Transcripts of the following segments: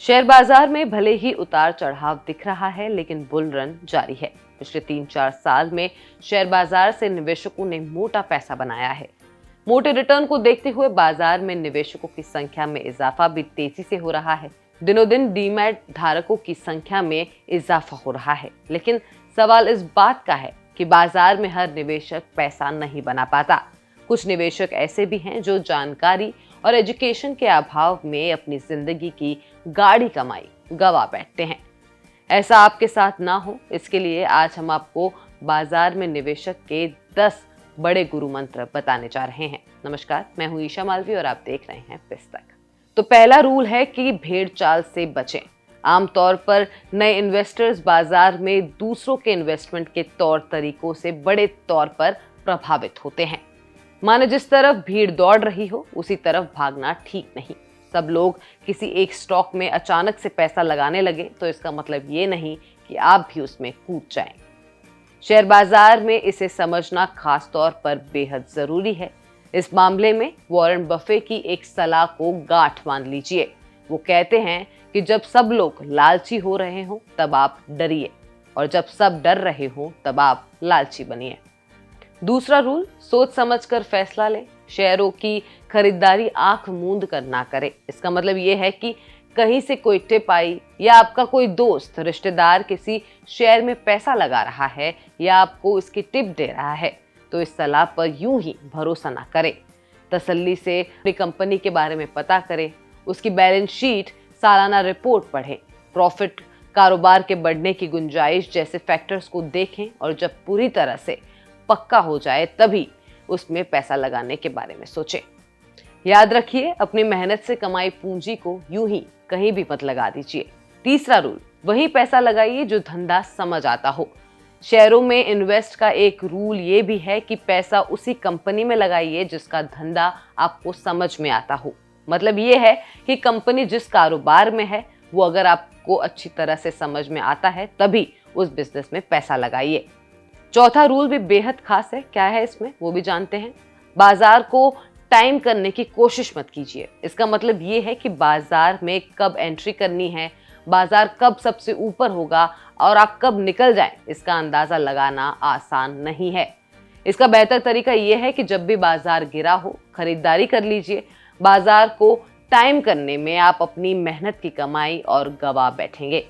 Share बाजार में भले ही उतार चढ़ाव दिख रहा है, लेकिन बुल रन जारी है। पिछले 3-4 साल में शेयर बाजार से निवेशकों ने मोटा पैसा बनाया है। मोटे रिटर्न को देखते हुए बाजार में निवेशकों की संख्या में इजाफा भी तेजी से हो रहा है। दिनों दिन डीमैट धारकों की संख्या में इजाफा हो रहा है, लेकिन सवाल इस बात का है कि बाजार में हर निवेशक पैसा नहीं बना पाता। कुछ निवेशक ऐसे भी हैं जो जानकारी और एजुकेशन के अभाव में अपनी जिंदगी की गाढ़ी कमाई गवा बैठते हैं। ऐसा आपके साथ ना हो, इसके लिए आज हम आपको बाजार में निवेशक के 10 बड़े गुरु मंत्र बताने जा रहे हैं। नमस्कार, मैं हूं ईशा मालवी और आप देख रहे हैं पुस्तक। तो पहला रूल है कि भेड़ चाल से बचें। आमतौर पर नए इन्वेस्टर्स बाजार में दूसरों के इन्वेस्टमेंट के तौर तरीकों से बड़े तौर पर प्रभावित होते हैं। माने जिस तरफ भीड़ दौड़ रही हो, उसी तरफ भागना ठीक नहीं। सब लोग किसी एक स्टॉक में अचानक से पैसा लगाने लगे तो इसका मतलब ये नहीं कि आप भी उसमें कूद जाएं। शेयर बाजार में इसे समझना खास तौर पर बेहद जरूरी है। इस मामले में वॉरेन बफे की एक सलाह को गांठ बांध लीजिए। वो कहते हैं कि जब सब लोग लालची हो रहे हो तब आप डरिए, और जब सब डर रहे हो तब आप लालची बनिए। दूसरा रूल, सोच समझकर फैसला ले। शेयरों की खरीदारी आंख मूंद कर ना करे। इसका मतलब ये है कि कहीं से कोई टिप आई या आपका कोई दोस्त रिश्तेदार किसी शेयर में पैसा लगा रहा है या आपको इसकी टिप दे रहा है, तो इस सलाह पर यूं ही भरोसा ना करें। तसल्ली से अपनी कंपनी के बारे में पता करें, उसकी बैलेंस शीट, सालाना रिपोर्ट पढ़ें, प्रॉफिट, कारोबार के बढ़ने की गुंजाइश जैसे फैक्टर्स को देखें, और जब पूरी तरह से पक्का हो जाए तभी उसमें पैसा लगाने के बारे में सोचें। याद रखिए, अपनी मेहनत से कमाई पूंजी को यूं ही कहीं भी मत लगा दीजिए। तीसरा रूल, वही पैसा लगाइए जो धंधा समझ आता हो। शेयरों में इन्वेस्ट का एक रूल ये भी है कि पैसा उसी कंपनी में लगाइए जिसका धंधा आपको समझ में आता हो। मतलब ये है कि कंपनी जिस कारोबार में है वो अगर आपको अच्छी तरह से समझ में आता है तभी उस बिजनेस में पैसा लगाइए। चौथा रूल भी बेहद खास है। क्या है इसमें वो भी जानते हैं। बाजार को टाइम करने की कोशिश मत कीजिए। इसका मतलब ये है कि बाजार में कब एंट्री करनी है, बाजार कब सबसे ऊपर होगा और आप कब निकल जाएं, इसका अंदाजा लगाना आसान नहीं है। इसका बेहतर तरीका ये है कि जब भी बाजार गिरा हो, खरीदारी कर लीजिए। बाजार को टाइम करने में आप अपनी मेहनत की कमाई और गवा बैठेंगे।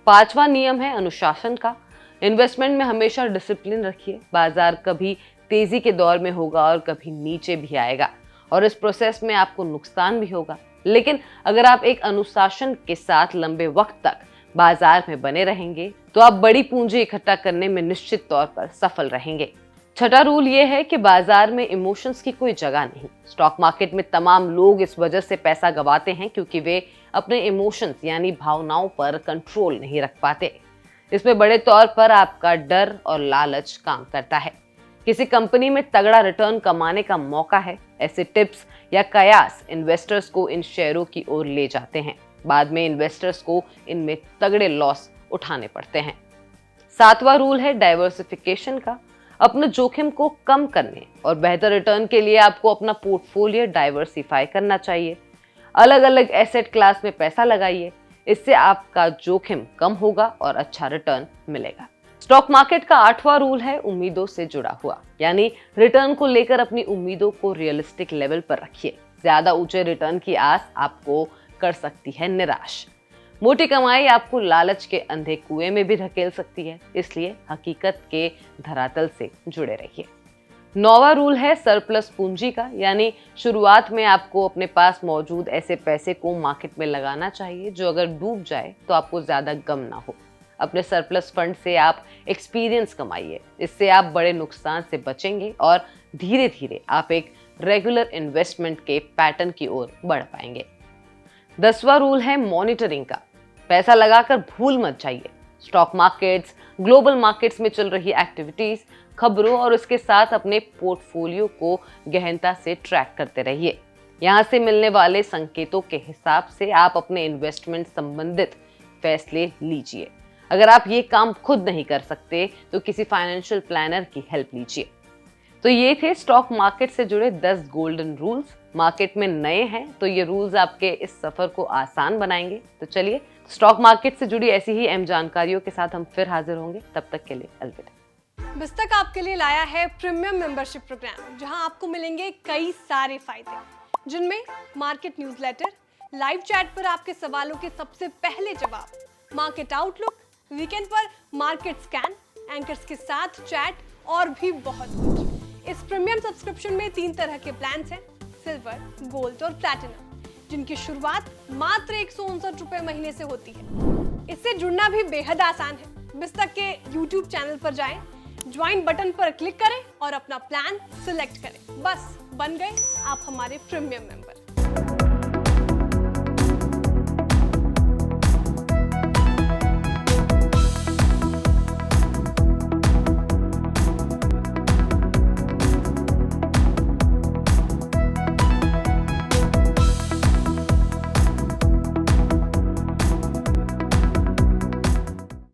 पांचवा नियम है अनुशासन का। इन्वेस्टमेंट में हमेशा डिसिप्लिन रखिए। बाजार कभी तेजी के दौर में होगा और कभी नीचे भी आएगा, और इस प्रोसेस में आपको नुकसान भी होगा। लेकिन अगर आप एक अनुशासन के साथ लंबे वक्त तक बाजार में बने रहेंगे तो आप बड़ी पूंजी इकट्ठा करने में निश्चित तौर पर सफल रहेंगे। छठा रूल ये है कि बाजार में इमोशंस की कोई जगह नहीं। स्टॉक मार्केट में तमाम लोग इस वजह से पैसा गंवाते हैं क्योंकि वे अपने इमोशंस यानी भावनाओं पर कंट्रोल नहीं रख पाते। इसमें बड़े तौर पर आपका डर और लालच काम करता है। किसी कंपनी में तगड़ा रिटर्न कमाने का मौका है, ऐसे टिप्स या कयास इन्वेस्टर्स को इन शेयरों की ओर ले जाते हैं। बाद में इन्वेस्टर्स को इनमें तगड़े लॉस उठाने पड़ते हैं। सातवां रूल है डाइवर्सिफिकेशन का। अपने जोखिम को कम करने और बेहतर रिटर्न के लिए आपको अपना पोर्टफोलियो डाइवर्सिफाई करना चाहिए। अलग अलग एसेट क्लास में पैसा लगाइए। इससे आपका जोखिम कम होगा और अच्छा रिटर्न मिलेगा। स्टॉक मार्केट का आठवां रूल है उम्मीदों से जुड़ा हुआ, यानी रिटर्न को लेकर अपनी उम्मीदों को रियलिस्टिक लेवल पर रखिए। ज्यादा ऊंचे रिटर्न की आस आपको कर सकती है निराश। मोटी कमाई आपको लालच के अंधे कुएं में भी धकेल सकती है, इसलिए हकीकत के धरातल से जुड़े रहिए। नौवां रूल है सरप्लस पूंजी का, यानी शुरुआत में आपको अपने पास मौजूद ऐसे पैसे को मार्केट में लगाना चाहिए जो अगर डूब जाए तो आपको ज्यादा गम ना हो। अपने सरप्लस फंड से आप एक्सपीरियंस कमाइए। इससे आप बड़े नुकसान से बचेंगे और धीरे धीरे आप एक रेगुलर इन्वेस्टमेंट के पैटर्न की ओर बढ़ पाएंगे। 10वां रूल है मॉनिटरिंग का। पैसा लगाकर भूल मत जाइए। स्टॉक मार्केट्स, ग्लोबल मार्केट्स में चल रही एक्टिविटीज, खबरों और उसके साथ अपने पोर्टफोलियो को गहनता से ट्रैक करते रहिए। यहाँ से मिलने वाले संकेतों के हिसाब से आप अपने इन्वेस्टमेंट संबंधित फैसले लीजिए। अगर आप ये काम खुद नहीं कर सकते तो किसी फाइनेंशियल प्लानर की हेल्प लीजिए। तो ये थे स्टॉक मार्केट से जुड़े 10 गोल्डन रूल्स। मार्केट में नए हैं तो ये रूल्स आपके इस सफर को आसान बनाएंगे। तो चलिए, स्टॉक मार्केट से जुड़ी ऐसी ही अहम जानकारियों के साथ हम फिर हाजिर होंगे। तब तक के लिए अलविदा। बिस्तक आपके लिए लाया है प्रीमियम मेंबरशिप प्रोग्राम, जहां आपको मिलेंगे कई सारे फायदे, जिनमें मार्केट न्यूज़लेटर, लाइव चैट पर आपके सवालों के सबसे पहले जवाब, मार्केट आउटलुक, वीकेंड पर मार्केट स्कैन, एंकर्स के साथ चैट और भी बहुत कुछ। इस प्रीमियम सब्सक्रिप्शन में 3 तरह के प्लान्स हैं, सिल्वर, गोल्ड और प्लैटिनम, जिनकी शुरुआत मात्र 159 रुपए महीने से होती है। इससे जुड़ना भी बेहद आसान है। बिस्तक के YouTube चैनल पर जाएं, ज्वाइन बटन पर क्लिक करें और अपना प्लान सिलेक्ट करें। बस बन गए आप हमारे प्रीमियम मेंबर।